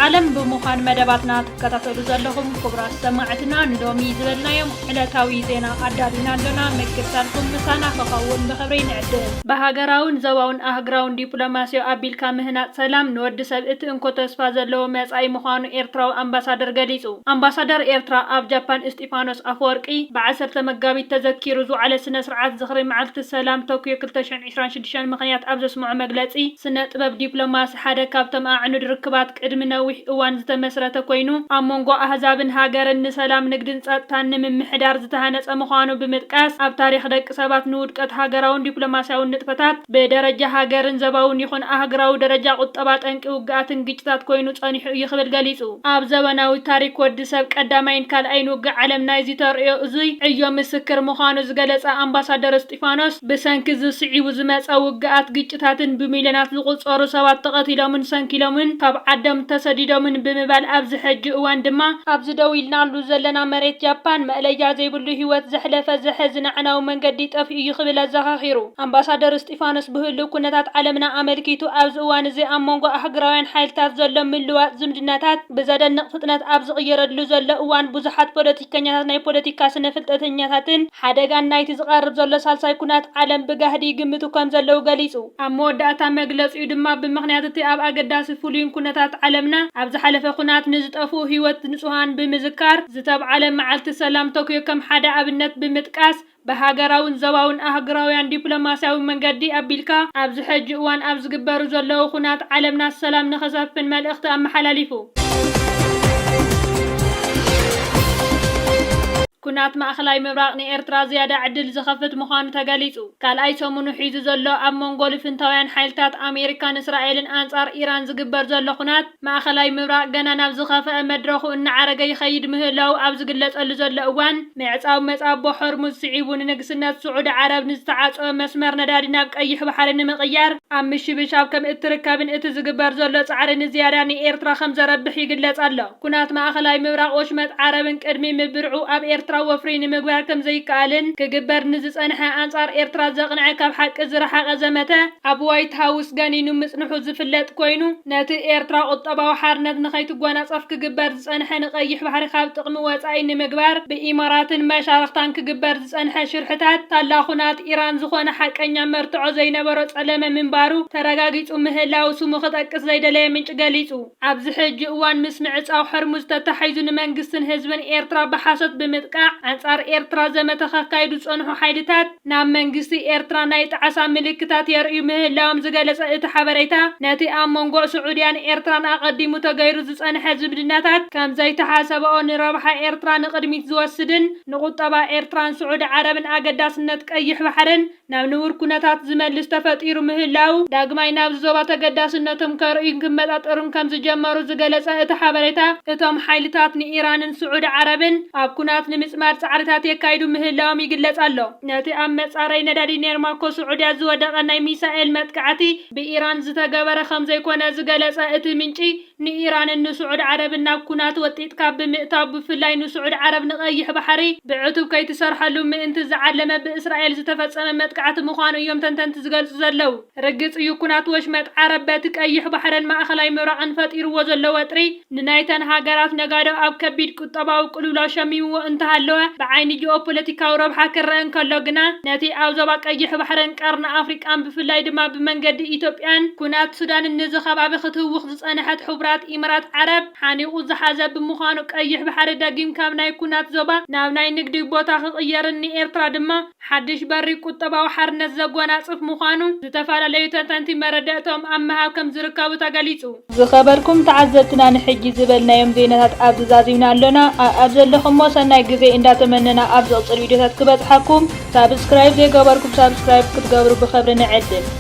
ዓለም ብምዃን መደባትና ተከታተሉ ዘለኹም ክቡራት ሰማዕትና ንሎሚ ዝበልናዮም ዕለታዊ ዜና አዳሊና ኣለና መክታልኩም ምሳና ከኸውን ብኽብሪ ንዕድል በሃገራውን ዘባውን አህግራውን ዲፕሎማሲያዊ አቢልካ ምህናጥ ሰላም ንወዲ ሰብ እቲ እንኮ ተስፋ ዘለዎ መጻኢ ምዃኑ ኤርትራዊ አምባሳደር ገሊጹ አምባሳደር ኤርትራ ኣብ ጃፓን እስጢፋኖስ አፈወርቂ ብ10 መጋቢት ተዘኪሩ ዝውዓለ ስነ ስርዓት ዝኽሪ መዓልቲ ሰላም ቶኪዮ 2026 ምኽንያት ኣብ ዘስምዑ መግለጺ ስነ ጥበብ ዲፕሎማሲ ሓደ ካብቶም ኣዕኑድ ርክባት ቅድሚ ነዊሕ እዋን ዝተመስረተ ኮይኑ ኣብ መንጎ ኣህዛብን ሃገርን ንሰላም ንግድን ጸጥታን ንምምሕዳር ዝተሃነጸ ምዃኑ ብምጥቃስ ኣብ ታሪኽ ደቂ ሰባት ንውድቀት ሃገራውን ዲፕሎማሲያውን ንጥፈታት ብደረጃ ሃገርን ዘባውን ይኹን ኣህግራዊ ደረጃ ቁጠባ ጠንቂ ውግኣትን ግጭታት ኮይኑ ጸኒሑ እዩ ክብል ገሊጹ ኣብ ዘበናዊ ታሪክ ወዲ ሰብ ቀዳማይን ካልኣይን ውግእ ዓለም ናይዚ ተርእዮ እዙይ ዕዮ ምስክር ምዃኑ ዝገለጸ ኣምባሳደር እስጢፋኖስ ብሰንኪ ዝስዒቡ ዝመጸ ውግኣት ግጭታትን ብሚልዮናት ዝቁጸሩ ሰባት ተቐቲሎምን ሰንኪሎምን ካብ ዓዶም ተሰዲዶምን ብምባል ኣብዚ ሕጂ እዋን ድማ ኣብዚ ደው ኢልናሉ ዘለና መሬት ጃፓን መእለያ ዘይብሉ ህይወት ዘሕለፈ ዝሕዝ ንዕናዊ መንገዲ ጠፍኡ እዩ ክብል ኣዘኻኺሩ ኣምባሳደር እስጢፋኖስ ብህልው ኩነታት ዓለምና ኣመልኪቱ ኣብዚ እዋን እዚ ኣብ መንጎ ኣህጉራውያን ሓይልታት ዘሎ ምልዋጥ ዝምድናታት ብዘደንቕ ፍጥነት ኣብ ዝቕየረሉ ዘሎ እዋን ብዙሓት ፖለቲከኛታት ናይ ፖለቲካ ስነ ፍልጠተኛታትን ሓደጋን ናይቲ ዝቐርብ ዘሎ ሳልሳይ ኩናት ዓለም ብጋህዲ ይግምቱ ከም ዘለው ገሊጹ ኣብ መወዳእታ መግለጺኡ ድማ ብምኽንያት እቲ ኣብ ኣገዳሲ ፍሉይን ኩነታት ዓለምና ኣብ ዝሓለፈ ኩናት ንዝጠፍኡ ህይወት ንጹሃን ብምዝካር ዝተብዓለ መዓልቲ ሰላም ቶኪዮ ከም ሓደ ኣብነት ብምጥቃስ በሃገራውን ዘባውን አህግራውያን ዲፕሎማሲያዊ መንገዲ አቢልካ ኣብዚ ሕጂ እዋን ኣብ ዝግበሩ ዘለዉ ኩናት ዓለምና ሰላም ንኸሰፍን መልእኽቲ ኣመሓላሊፉ ኩናት ማእኸላይ ምብራቅ ንኤርትራ ዝያዳ ዕድል ዝኸፍት ምዃኑ ተገሊጹ ካልኣይ ሰሙኑ ሒዙ ዘሎ ኣብ መንጎ ልፍንታውያን ሓይልታት ኣሜሪካን እስራኤልን ኣንጻር ኢራን ዝግበር ዘሎ ኩናት ማእኸላይ ምብራቅ ገና ናብ ዝኸፍአ መድረኹ እናዓረገ ይኸይድ ምህላው ኣብ ዝግለጸሉ ዘሎ እዋን ምዕጻው መጻቦ ሆርሙዝ ስዒቡ ንንግስነት ስዑድ ዓረብ ንዝተዓፀወ መስመር ነዳዲ ናብ ቀይሕ ባሕሪ ንምቕያር ኣብ ምሽብሻብ ከም እትርከብን እቲ ዝግበር ዘሎ ጻዕሪ ንዝያዳ ንኤርትራ ከም ዘረብሕ ይግለጽ ኣሎ ኩናት ማእኸላይ ምብራቅ ወሽመጥ ዓረብን ቅድሚ ምብርዑ ኣብ ኤርትራ ወፍሪ ንምግባር ከም ዘይከኣልን ክግበር ንዝጸንሐ ኣንጻር ኤርትራ ዘቕንዐ ካብ ሓቂ ዝረሓቐ ዘመተ ኣብ ዋይት ሃውስ ገኒኑ ምጽንሑ ዝፍለጥ ኮይኑ ነቲ ኤርትራ ቁጠባዊ ሓርነት ንኸይትጓናጸፍ ክግበር ዝጸንሐ ንቐይሕ ባሕሪ ካብ ጥቕሚ ወጻኢ ንምግባር ብኢማራትን መሻርክታን ክግበር ዝጸንሐ ሽርሕታት ታላኹናት ኢራን ዝኾነ ሓቀኛ መርትዖ ዘይነበሮ ጸለመ ምንባሩ ተረጋጊጹ ምህላው ስሙ ክጠቅስ ዘይደለየ ምንጭ ገሊጹ ኣብዚ ሕጂ እዋን ምስ ምዕጻው ሕርሙዝ ተተሓይዙ ንመንግስትን ህዝብን ኤርትራ ብሓሶት ብምጥቃዕ አንጻር ኤርትራ ዘመተኻካይዱ ጸንሑ ሓይልታት ናብ መንግስቲ ኤርትራ ናይ ጣዓሳ ምልክታት የርእዩ ምህላዎም ዝገለጸ እቲ ሓበሬታ ነቲ ኣብ መንጎ ስዑድያን ኤርትራን ኣቐዲሙ ተገይሩ ዝጸንሐ ዝምድናታት ከም ዘይተሓሰበኦ ንረብሓ ኤርትራ ንቕድሚት ዝወስድን ንቁጠባ ኤርትራን ስዑድ ዓረብን ኣገዳስነት ቀይሕ ባሕርን ናብ ንቡር ኩነታት ዝመልስ ተፈጢሩ ምህላው ዳግማይ ናብ ዞባ ተገዳስነቶም ከርእዩን ክመጣጠሩን ከም ዝጀመሩ ዝገለጸ እቲ ሓበሬታ እቶም ሓይልታት ንኢራንን ስዑድ ዓረብን ኣብ ኩናት ንምጽማር ጻዕርታት የካይዱ ምህላዎም ይግለጽ ኣሎ ነቲ ኣብ መጻረይ ነዳዲ ኔርማኮ ስዑድያ ዝወደቐ ናይ ሚሳኤል መጥቃዕቲ ብኢራን ዝተገበረ ከም ዘይኮነ ዝገለጸ እቲ ምንጪ ንኢራንን ንስዑድ ዓረብን ናብ ኩናት ወጢጥካ ብምእታው ብፍላይ ንስዑድ ዓረብ ንቐይሕ ባሕሪ ብዕቱብ ከይትሰርሐሉ ምእንቲ ዝዓለመ ብእስራኤል ዝተፈጸመ መጥቃዕቲ ምዃኑ እዮም ተንተንቲ ዝገልጹ ዘለው ርግጽ እዩ ኩናት ወሽመጥ ዓረብ በቲ ቀይሕ ባሕርን ማእኸላይ ምብራቕን ፈጢርዎ ዘሎ ወጥሪ ንናይተን ሃገራት ነጋዶ ኣብ ከቢድ ቁጠባዊ ቅልውላው ሸሚምዎ እንተሃለወ ብዓይኒ ጂኦፖለቲካዊ ረብሓ ክረአ እንከሎ ግና ነቲ ኣብ ዞባ ቀይሕ ባሕርን ቀርኒ ኣፍሪቃን ብፍላይ ድማ ብመንገዲ ኢትዮጵያን ኩናት ሱዳንን ንዝኸባቢ ክትህውኽ ዝጸንሐት ሕቡራት ኢማራት ዓረብ ሓኒቑ ዝሓዘ ብምዃኑ ቀይሕ ባሕሪ ዳግም ካብ ናይ ኩናት ዞባ ናብ ናይ ንግዲ ቦታ ክቕየርን ንኤርትራ ድማ ሓድሽ በሪ ቁጠባዊ ሓርነት ዘጓናጽፍ ምዃኑ ዝተፈላለዩ ተንተንቲ መረዳእቶም ኣብ ምሃብ ከም ዝርከቡ ተገሊጹ ዝኸበርኩም ተዓዘብትና ንሕጂ ዝበልናዮም ዜናታት ኣብ ዝዛዚምና ኣለና ኣብ ዘለኹም ሰናይ ግዜ እንዳተመነና ኣብ ዝቕፅል ቪድዮታት ክበጽሓኩም ሳብስክራይብ ዘይገበርኩም ሳብስክራይብ ክትገብሩ ብኽብሪ ንዕድም